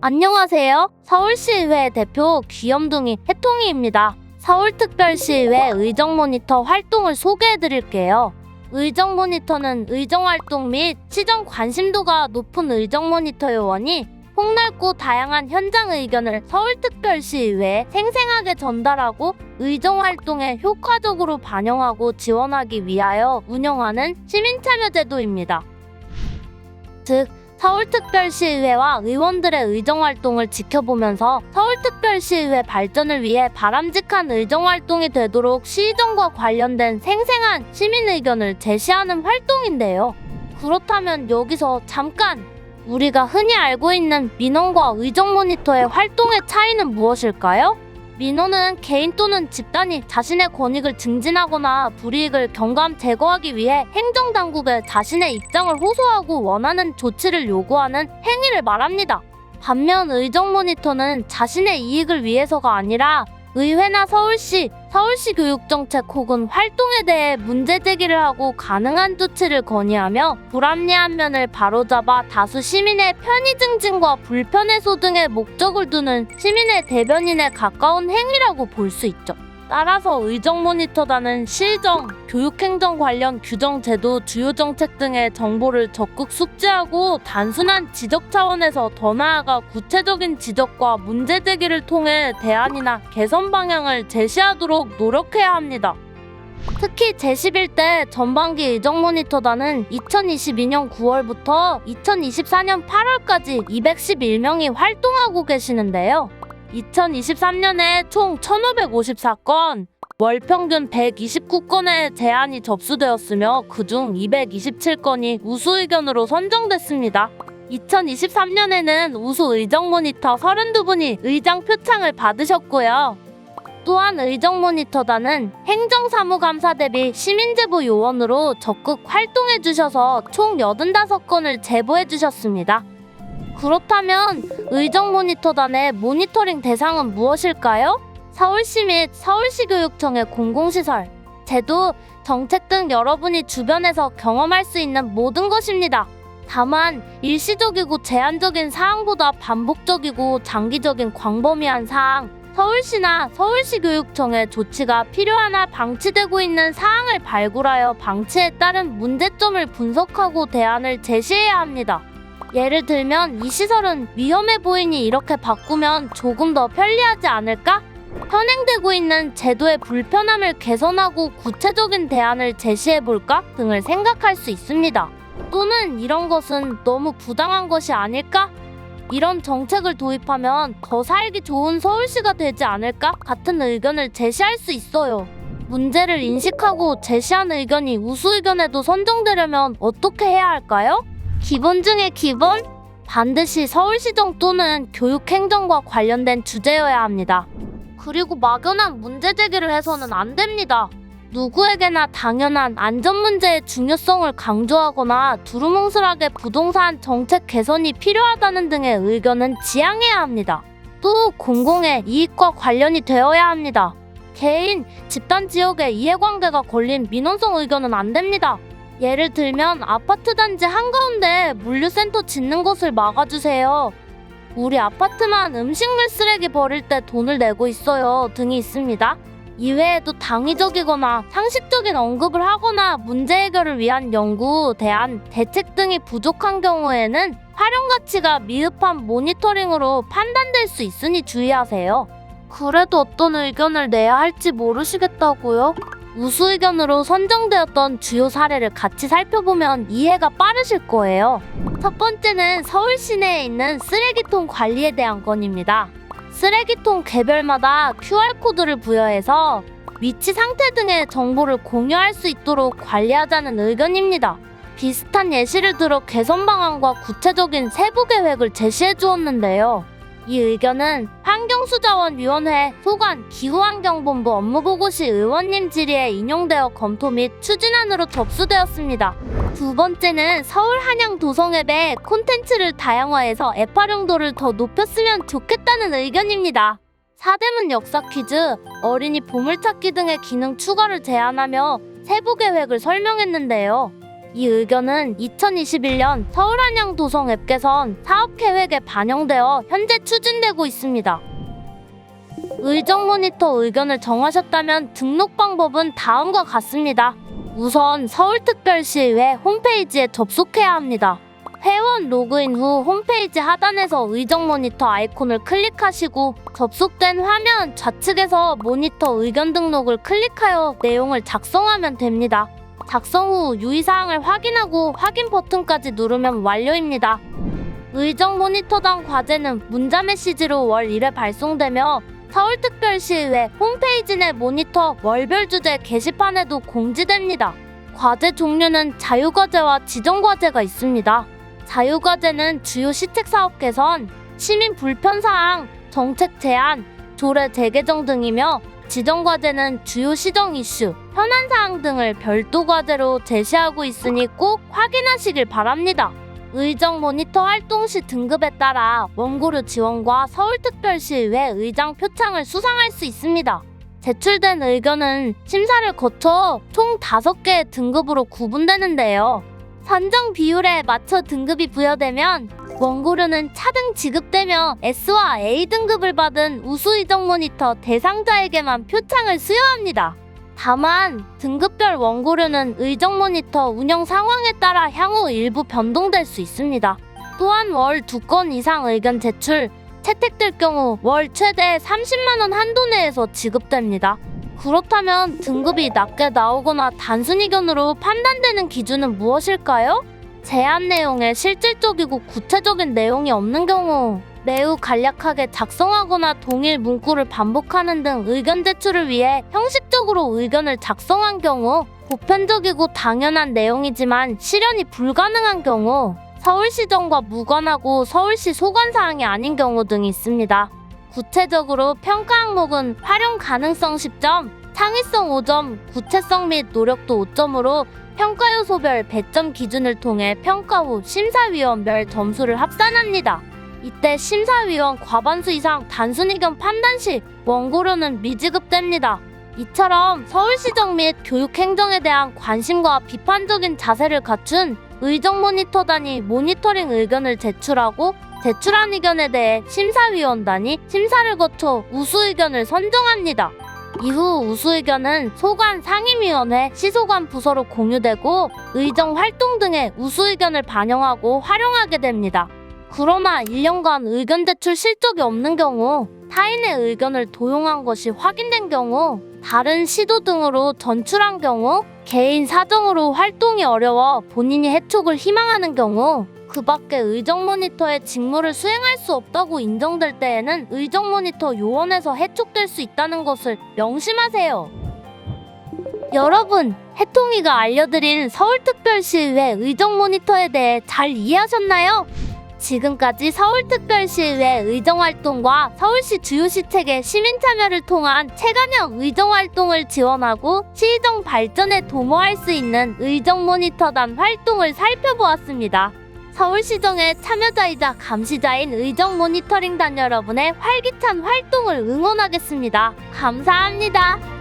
안녕하세요. 서울시의회 대표 귀염둥이 해통이입니다. 서울특별시의회 의정모니터 활동을 소개해드릴게요. 의정모니터는 의정활동 및 시정 관심도가 높은 의정모니터 요원이 폭넓고 다양한 현장 의견을 서울특별시의회에 생생하게 전달하고 의정활동에 효과적으로 반영하고 지원하기 위하여 운영하는 시민참여제도입니다. 즉, 서울특별시의회와 의원들의 의정활동을 지켜보면서 서울특별시의회 발전을 위해 바람직한 의정활동이 되도록 시의정과 관련된 생생한 시민 의견을 제시하는 활동인데요. 그렇다면 여기서 잠깐! 우리가 흔히 알고 있는 민원과 의정모니터의 활동의 차이는 무엇일까요? 민원은 개인 또는 집단이 자신의 권익을 증진하거나 불이익을 경감 제거하기 위해 행정당국에 자신의 입장을 호소하고 원하는 조치를 요구하는 행위를 말합니다. 반면 의정모니터는 자신의 이익을 위해서가 아니라 의회나 서울시 교육정책 혹은 활동에 대해 문제 제기를 하고 가능한 조치를 건의하며 불합리한 면을 바로잡아 다수 시민의 편의 증진과 불편 해소 등의 목적을 두는 시민의 대변인에 가까운 행위라고 볼 수 있죠. 따라서 의정모니터단은 시정, 교육행정 관련 규정 제도, 주요 정책 등의 정보를 적극 숙지하고 단순한 지적 차원에서 더 나아가 구체적인 지적과 문제 제기를 통해 대안이나 개선 방향을 제시하도록 노력해야 합니다. 특히 제11대 전반기 의정모니터단은 2022년 9월부터 2024년 8월까지 211명이 활동하고 계시는데요. 2023년에 총 1,554건, 월 평균 129건의 제안이 접수되었으며 그중 227건이 우수 의견으로 선정됐습니다. 2023년에는 우수 의정모니터 32분이 의장 표창을 받으셨고요. 또한 의정모니터단은 행정사무감사 대비 시민제보 요원으로 적극 활동해주셔서 총 85건을 제보해주셨습니다. 그렇다면 의정모니터단의 모니터링 대상은 무엇일까요? 서울시 및 서울시교육청의 공공시설, 제도, 정책 등 여러분이 주변에서 경험할 수 있는 모든 것입니다. 다만 일시적이고 제한적인 사항보다 반복적이고 장기적인 광범위한 사항, 서울시나 서울시교육청의 조치가 필요하나 방치되고 있는 사항을 발굴하여 방치에 따른 문제점을 분석하고 대안을 제시해야 합니다. 예를 들면 이 시설은 위험해 보이니 이렇게 바꾸면 조금 더 편리하지 않을까? 현행되고 있는 제도의 불편함을 개선하고 구체적인 대안을 제시해볼까? 등을 생각할 수 있습니다. 또는 이런 것은 너무 부당한 것이 아닐까? 이런 정책을 도입하면 더 살기 좋은 서울시가 되지 않을까? 같은 의견을 제시할 수 있어요. 문제를 인식하고 제시한 의견이 우수 의견에도 선정되려면 어떻게 해야 할까요? 기본 중에 기본? 반드시 서울시정 또는 교육행정과 관련된 주제여야 합니다. 그리고 막연한 문제 제기를 해서는 안 됩니다. 누구에게나 당연한 안전 문제의 중요성을 강조하거나 두루뭉술하게 부동산 정책 개선이 필요하다는 등의 의견은 지양해야 합니다. 또 공공의 이익과 관련이 되어야 합니다. 개인, 집단 지역의 이해관계가 걸린 민원성 의견은 안 됩니다. 예를 들면 아파트 단지 한가운데 물류센터 짓는 것을 막아주세요. 우리 아파트만 음식물 쓰레기 버릴 때 돈을 내고 있어요 등이 있습니다. 이외에도 당위적이거나 상식적인 언급을 하거나 문제 해결을 위한 연구, 대안, 대책 등이 부족한 경우에는 활용 가치가 미흡한 모니터링으로 판단될 수 있으니 주의하세요. 그래도 어떤 의견을 내야 할지 모르시겠다고요? 우수 의견으로 선정되었던 주요 사례를 같이 살펴보면 이해가 빠르실 거예요. 첫 번째는 서울 시내에 있는 쓰레기통 관리에 대한 건입니다. 쓰레기통 개별마다 QR코드를 부여해서 위치 상태 등의 정보를 공유할 수 있도록 관리하자는 의견입니다. 비슷한 예시를 들어 개선 방안과 구체적인 세부 계획을 제시해 주었는데요. 이 의견은 환경수자원위원회 소관 기후환경본부 업무보고시 의원님 질의에 인용되어 검토 및 추진안으로 접수되었습니다. 두 번째는 서울 한양 도성앱에 콘텐츠를 다양화해서 앱 활용도를 더 높였으면 좋겠다는 의견입니다. 사대문 역사 퀴즈, 어린이 보물찾기 등의 기능 추가를 제안하며 세부 계획을 설명했는데요. 이 의견은 2021년 서울한양도성 앱 개선 사업계획에 반영되어 현재 추진되고 있습니다. 의정 모니터 의견을 정하셨다면 등록 방법은 다음과 같습니다. 우선 서울특별시의회 홈페이지에 접속해야 합니다. 회원 로그인 후 홈페이지 하단에서 의정 모니터 아이콘을 클릭하시고 접속된 화면 좌측에서 모니터 의견 등록을 클릭하여 내용을 작성하면 됩니다. 작성 후 유의사항을 확인하고 확인 버튼까지 누르면 완료입니다. 의정 모니터당 과제는 문자 메시지로 월 1회 발송되며 서울특별시의회 홈페이지 내 모니터 월별 주제 게시판에도 공지됩니다. 과제 종류는 자유과제와 지정과제가 있습니다. 자유과제는 주요 시책사업 개선, 시민 불편사항, 정책 제안, 조례 재개정 등이며 지정과제는 주요 시정 이슈, 현안사항 등을 별도 과제로 제시하고 있으니 꼭 확인하시길 바랍니다. 의정 모니터 활동 시 등급에 따라 원고료 지원과 서울특별시의회 의장 표창을 수상할 수 있습니다. 제출된 의견은 심사를 거쳐 총 5개의 등급으로 구분되는데요. 산정 비율에 맞춰 등급이 부여되면 원고료는 차등 지급되며 S와 A 등급을 받은 우수 의정 모니터 대상자에게만 표창을 수여합니다. 다만 등급별 원고료는 의정 모니터 운영 상황에 따라 향후 일부 변동될 수 있습니다. 또한 월 2건 이상 의견 제출, 채택될 경우 월 최대 30만 원 한도 내에서 지급됩니다. 그렇다면 등급이 낮게 나오거나 단순 의견으로 판단되는 기준은 무엇일까요? 제안 내용에 실질적이고 구체적인 내용이 없는 경우, 매우 간략하게 작성하거나 동일 문구를 반복하는 등 의견 제출을 위해 형식적으로 의견을 작성한 경우, 보편적이고 당연한 내용이지만 실현이 불가능한 경우, 서울시정과 무관하고 서울시 소관사항이 아닌 경우 등이 있습니다. 구체적으로 평가 항목은 활용 가능성 10점, 창의성 5점, 구체성 및 노력도 5점으로 평가 요소별 배점 기준을 통해 평가 후 심사위원별 점수를 합산합니다. 이때 심사위원 과반수 이상 단순 의견 판단 시 원고료는 미지급됩니다. 이처럼 서울시정 및 교육행정에 대한 관심과 비판적인 자세를 갖춘 의정 모니터단이 모니터링 의견을 제출하고 제출한 의견에 대해 심사위원단이 심사를 거쳐 우수 의견을 선정합니다. 이후 우수 의견은 소관 상임위원회, 시소관 부서로 공유되고 의정 활동 등의 우수 의견을 반영하고 활용하게 됩니다. 그러나 1년간 의견 제출 실적이 없는 경우, 타인의 의견을 도용한 것이 확인된 경우, 다른 시도 등으로 전출한 경우, 개인 사정으로 활동이 어려워 본인이 해촉을 희망하는 경우, 그 밖에 의정 모니터의 직무를 수행할 수 없다고 인정될 때에는 의정 모니터 요원에서 해촉될 수 있다는 것을 명심하세요. 여러분, 해통이가 알려드린 서울특별시의회 의정 모니터에 대해 잘 이해하셨나요? 지금까지 서울특별시의회 의정활동과 서울시 주요 시책의 시민 참여를 통한 체감형 의정활동을 지원하고 시정 발전에 도모할 수 있는 의정 모니터단 활동을 살펴보았습니다. 서울시정의 참여자이자 감시자인 의정 모니터링단 여러분의 활기찬 활동을 응원하겠습니다. 감사합니다.